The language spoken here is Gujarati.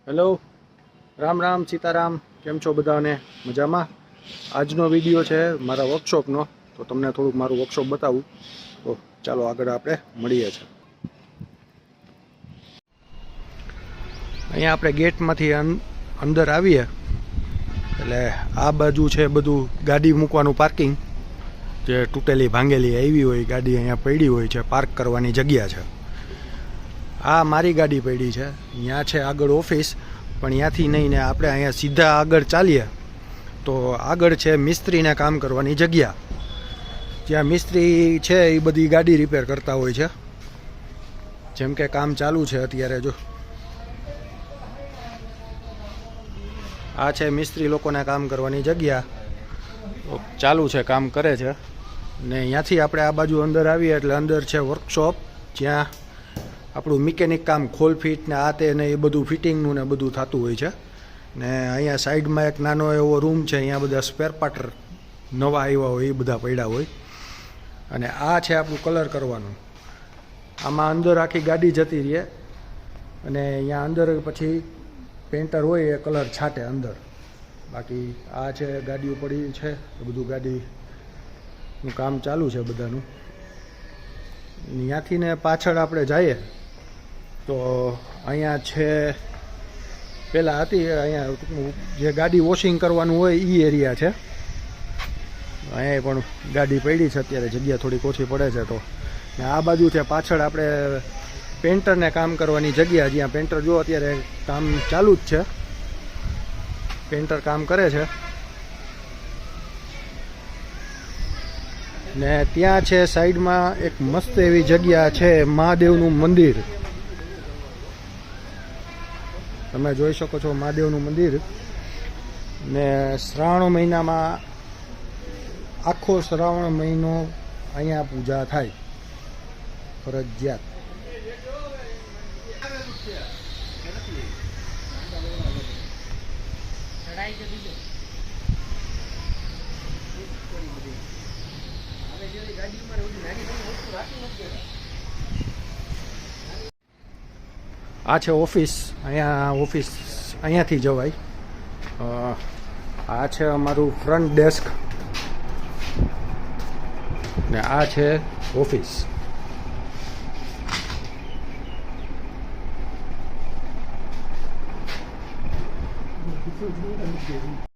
હેલો, રામ રામ સીતારામ. કેમ છો બધાને? મજામાં? આજનો વિડીયો છે મારા વર્કશોપનો, તો તમને થોડુંક મારું વર્કશોપ બતાવું. તો ચાલો આગળ આપણે મળીએ છીએ. અહીંયા આપણે ગેટમાંથી અંદર આવીએ એટલે આ બાજુ છે બધું ગાડી મૂકવાનું પાર્કિંગ. જે તૂટેલી ભાંગેલી આવી હોય ગાડી અહીંયા પડી હોય છે, પાર્ક કરવાની જગ્યા છે. આ મારી ગાડી પડી છે. અહીંયા છે આગળ ઓફિસ, પણ ત્યાંથી નહીં ને આપણે અહીંયા સીધા આગળ ચાલીએ તો આગળ છે મિસ્ત્રીને કામ કરવાની જગ્યા. જ્યાં મિસ્ત્રી છે એ બધી ગાડી રિપેર કરતા હોય છે. જેમ કે કામ ચાલુ છે અત્યારે. જો આ છે મિસ્ત્રી લોકોને કામ કરવાની જગ્યા. ચાલુ છે, કામ કરે છે. ને અહીંયાથી આપણે આ બાજુ અંદર આવીએ એટલે અંદર છે વર્કશોપ, જ્યાં આપણું મિકેનિક કામ, ખોલ ફિટ ને આ તે ને એ બધું ફિટિંગનું ને બધું થતું હોય છે. ને અહીંયા સાઈડમાં એક નાનો એવો રૂમ છે, અહીંયા બધા સ્પેર પાર્ટ નવા આવ્યા હોય એ બધા પડ્યા હોય. અને આ છે આપણું કલર કરવાનું. આમાં અંદર આખી ગાડી જતી રહે અને અહીંયા અંદર પછી પેન્ટર હોય એ કલર છાંટે અંદર. બાકી આ છે ગાડીઓ પડી છે, એ બધું ગાડીનું કામ ચાલુ છે બધાનું. ત્યાંથી ને પાછળ આપણે જઈએ તો અહીંયા છે, પહેલાં હતી અહીંયા જે ગાડી વોશિંગ કરવાનું હોય એ એરિયા છે. અહીંયા પણ ગાડી પડી છે અત્યારે, જગ્યા થોડીક ઓછી પડે છે. તો આ બાજુ છે પાછળ આપણે પેન્ટરને કામ કરવાની જગ્યા, જ્યાં પેન્ટર જો અત્યારે કામ ચાલુ જ છે, પેન્ટર કામ કરે છે. ને ત્યાં છે સાઈડમાં એક મસ્ત એવી જગ્યા છે, મહાદેવનું મંદિર. તમે જોઈ શકો છો મહાદેવનું મંદિર. ને શ્રાવણ મહિનામાં આખો શ્રાવણ મહિનો અહીંયા પૂજા થાય ફરજિયાત. આ છે ઓફિસ. અહીંયા ઓફિસ અહીંયાથી જવાય. આ છે અમારું ફ્રન્ટ ડેસ્ક ને આ છે ઓફિસ.